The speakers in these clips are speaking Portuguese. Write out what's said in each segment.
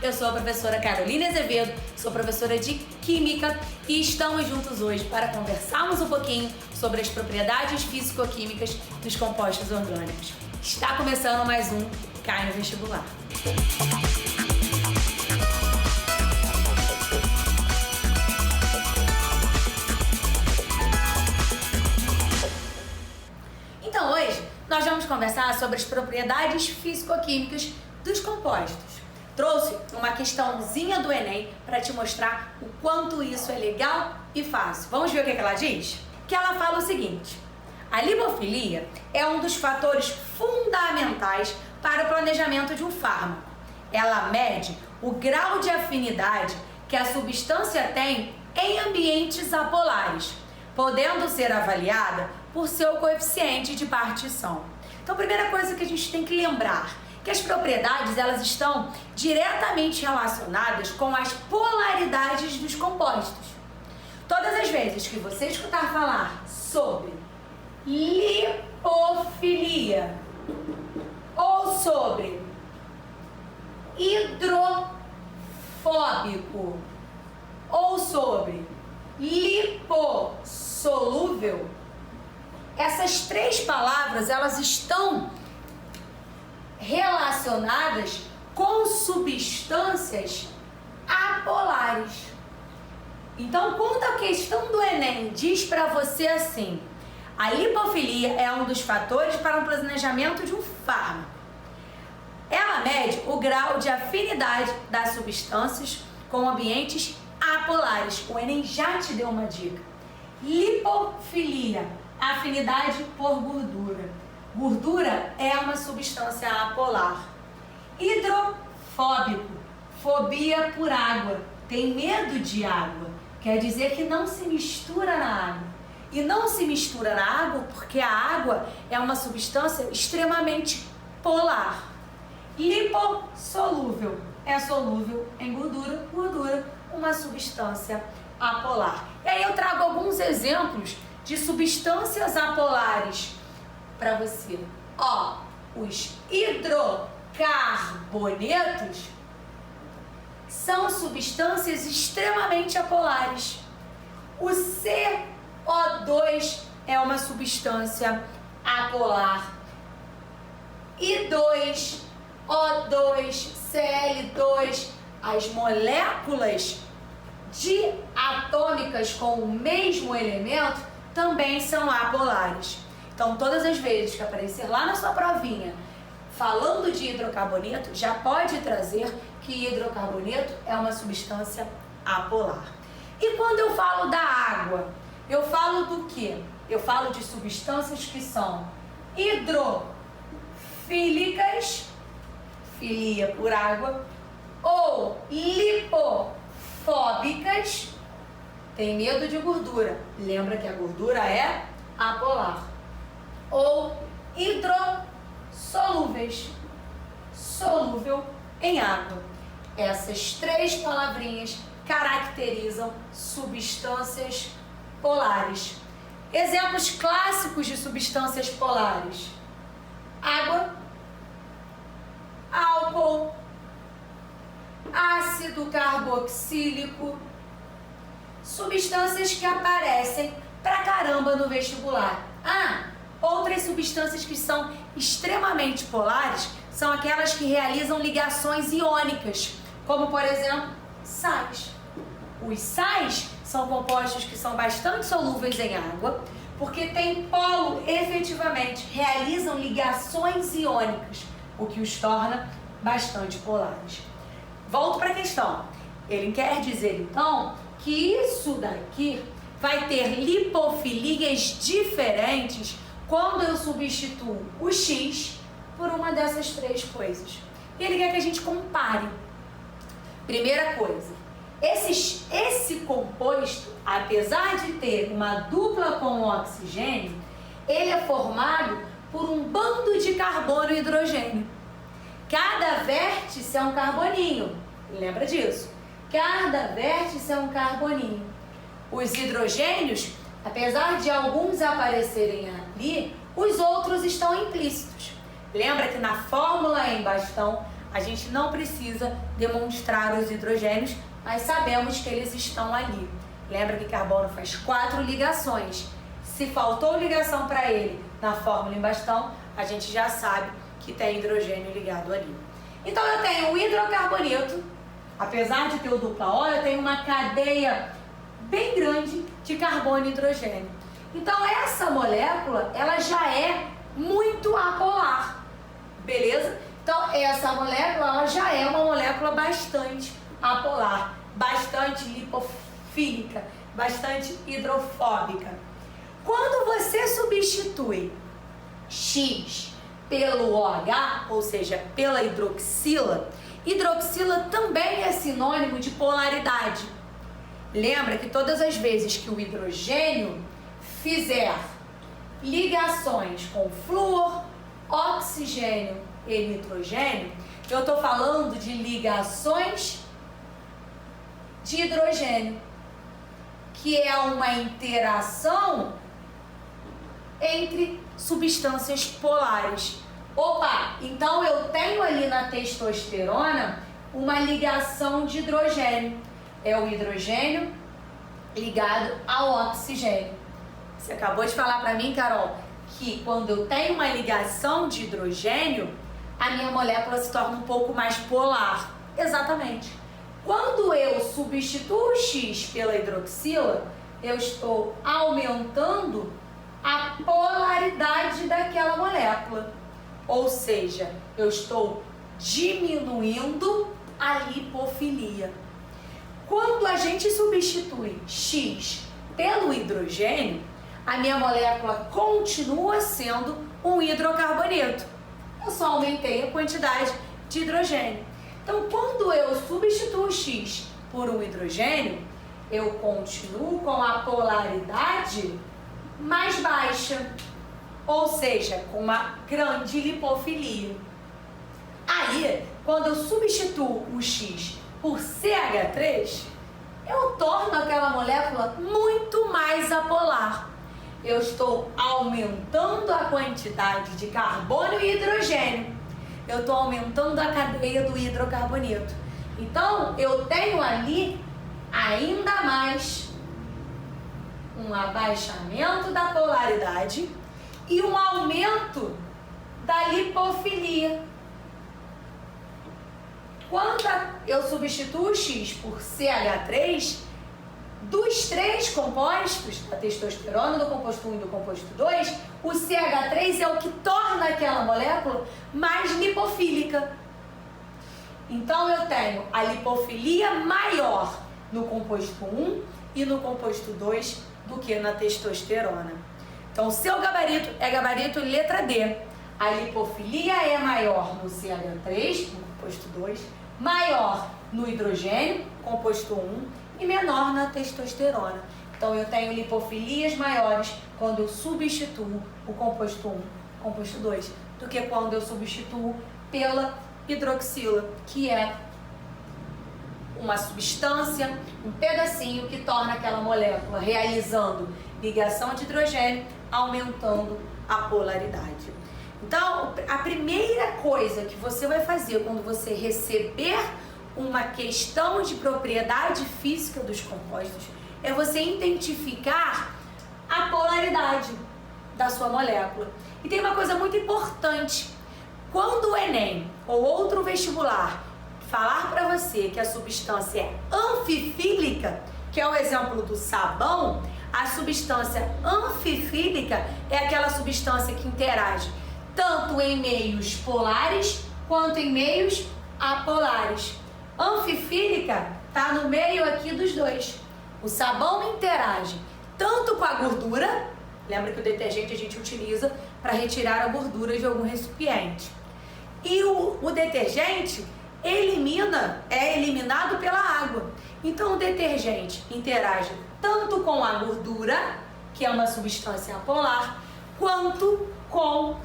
eu sou a professora Carolina Azevedo, sou professora de Química e estamos juntos hoje para conversarmos um pouquinho sobre as propriedades físico-químicas dos compostos orgânicos. Está começando mais um Cai no Vestibular. Então hoje nós vamos conversar sobre as propriedades físico-químicas dos compostos. Trouxe uma questãozinha do Enem para te mostrar o quanto isso é legal e fácil. Vamos ver o que ela diz? Que ela fala o seguinte: a lipofilia é um dos fatores fundamentais para o planejamento de um fármaco. Ela mede o grau de afinidade que a substância tem em ambientes apolares, podendo ser avaliada por seu coeficiente de partição. Então, a primeira coisa que a gente tem que lembrar que as propriedades elas estão diretamente relacionadas com as polaridades dos compostos. Todas as vezes que você escutar falar sobre lipofilia ou sobre hidrofóbico ou sobre lipossolúvel, essas três palavras elas estão relacionadas com substâncias apolares. Então, quando a questão do Enem diz para você assim: a lipofilia é um dos fatores para o planejamento de um fármaco, ela mede o grau de afinidade das substâncias com ambientes apolares. O Enem já te deu uma dica. Lipofilia, afinidade por gordura. Gordura é uma substância apolar. Hidrofóbico, fobia por água, tem medo de água, quer dizer que não se mistura na água. E não se mistura na água porque a água é uma substância extremamente polar. Lipossolúvel, é solúvel em gordura, gordura, uma substância apolar. E aí eu trago alguns exemplos de substâncias apolares para você. Ó, os hidrocarbonetos são substâncias extremamente apolares. O CO2 é uma substância apolar. I2, O2, Cl2, as moléculas diatômicas com o mesmo elemento também são apolares. Então, todas as vezes que aparecer lá na sua provinha falando de hidrocarboneto, já pode trazer que hidrocarboneto é uma substância apolar. E quando eu falo da água, eu falo do quê? Eu falo de substâncias que são hidrofílicas, filia por água, ou lipofóbicas, tem medo de gordura. Lembra que a gordura é apolar. Ou hidrossolúveis, solúvel em água. Essas três palavrinhas caracterizam substâncias polares. Exemplos clássicos de substâncias polares: água, álcool, ácido carboxílico, substâncias que aparecem pra caramba no vestibular. Outras substâncias que são extremamente polares são aquelas que realizam ligações iônicas, como por exemplo, sais. Os sais são compostos que são bastante solúveis em água, porque tem polo, efetivamente, realizam ligações iônicas, o que os torna bastante polares. Volto para a questão. Ele quer dizer então que isso daqui vai ter lipofilias diferentes quando eu substituo o X por uma dessas três coisas. E ele quer que a gente compare. Primeira coisa, esse composto, apesar de ter uma dupla com oxigênio, ele é formado por um bando de carbono e hidrogênio. Cada vértice é um carboninho, lembra disso? Cada vértice é um carboninho. Os hidrogênios, apesar de alguns aparecerem ali, os outros estão implícitos. Lembra que na fórmula em bastão A gente não precisa demonstrar os hidrogênios, mas sabemos que eles estão ali. Lembra que carbono faz 4 ligações. Se faltou ligação para ele na fórmula em bastão, a gente já sabe que tem hidrogênio ligado ali. Então eu tenho o hidrocarboneto, apesar de ter o dupla O, eu tenho uma cadeia bem grande de carbono e hidrogênio. Então essa molécula, ela já é muito apolar, beleza? Então essa molécula, ela já é uma molécula bastante apolar, bastante lipofílica, bastante hidrofóbica. Quando você substitui X pelo OH, ou seja, pela hidroxila, hidroxila também é sinônimo de polaridade. Lembra que todas as vezes que o hidrogênio fizer ligações com flúor, oxigênio e nitrogênio, eu estou falando de ligações de hidrogênio, que é uma interação entre substâncias polares. Opa, então eu tenho ali na testosterona uma ligação de hidrogênio. É o hidrogênio ligado ao oxigênio. Você acabou de falar para mim, Carol, que quando eu tenho uma ligação de hidrogênio, a minha molécula se torna um pouco mais polar. Exatamente. Quando eu substituo o X pela hidroxila, eu estou aumentando a polaridade daquela molécula. Ou seja, eu estou diminuindo a lipofilia. Quando a gente substitui X pelo hidrogênio, a minha molécula continua sendo um hidrocarboneto. Eu só aumentei a quantidade de hidrogênio. Então, quando eu substituo X por um hidrogênio, eu continuo com a polaridade mais baixa, ou seja, com uma grande lipofilia. Aí, quando eu substituo o X por CH3, eu torno aquela molécula muito mais apolar. Eu estou aumentando a quantidade de carbono e hidrogênio. Eu estou aumentando a cadeia do hidrocarboneto. Então, eu tenho ali ainda mais um abaixamento da polaridade e um aumento da lipofilia. Quando eu substituo X por CH3, dos 3 compostos, da testosterona, do composto 1 e do composto 2, o CH3 é o que torna aquela molécula mais lipofílica. Então eu tenho a lipofilia maior no composto 1 e no composto 2 do que na testosterona. Então o seu gabarito é gabarito letra D. A lipofilia é maior no CH3, no composto 2, maior no hidrogênio, composto 1, e menor na testosterona. Então eu tenho lipofilias maiores quando eu substituo o composto 1, composto 2, do que quando eu substituo pela hidroxila, que é uma substância, um pedacinho que torna aquela molécula realizando ligação de hidrogênio, aumentando a polaridade. Então, a primeira coisa que você vai fazer quando você receber uma questão de propriedade física dos compostos é você identificar a polaridade da sua molécula. E tem uma coisa muito importante: quando o Enem ou outro vestibular falar para você que a substância é anfifílica, que é o exemplo do sabão, a substância anfifílica é aquela substância que interage tanto em meios polares quanto em meios apolares. Anfifílica está no meio aqui dos dois. O sabão interage tanto com a gordura, lembra que o detergente a gente utiliza para retirar a gordura de algum recipiente. E o detergente é eliminado pela água. Então o detergente interage tanto com a gordura, que é uma substância apolar, quanto com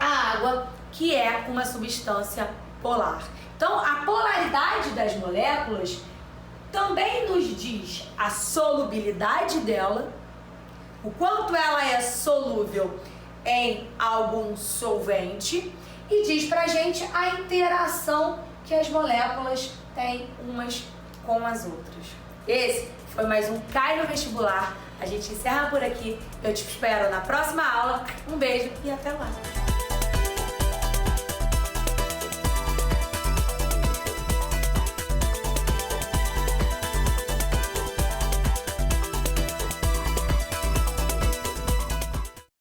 a água, que é uma substância polar. Então a polaridade das moléculas também nos diz a solubilidade dela, o quanto ela é solúvel em algum solvente, e diz pra gente a interação que as moléculas têm umas com as outras. Esse foi mais um Cai no Vestibular. A gente encerra por aqui. Eu te espero na próxima aula. Um beijo e até lá!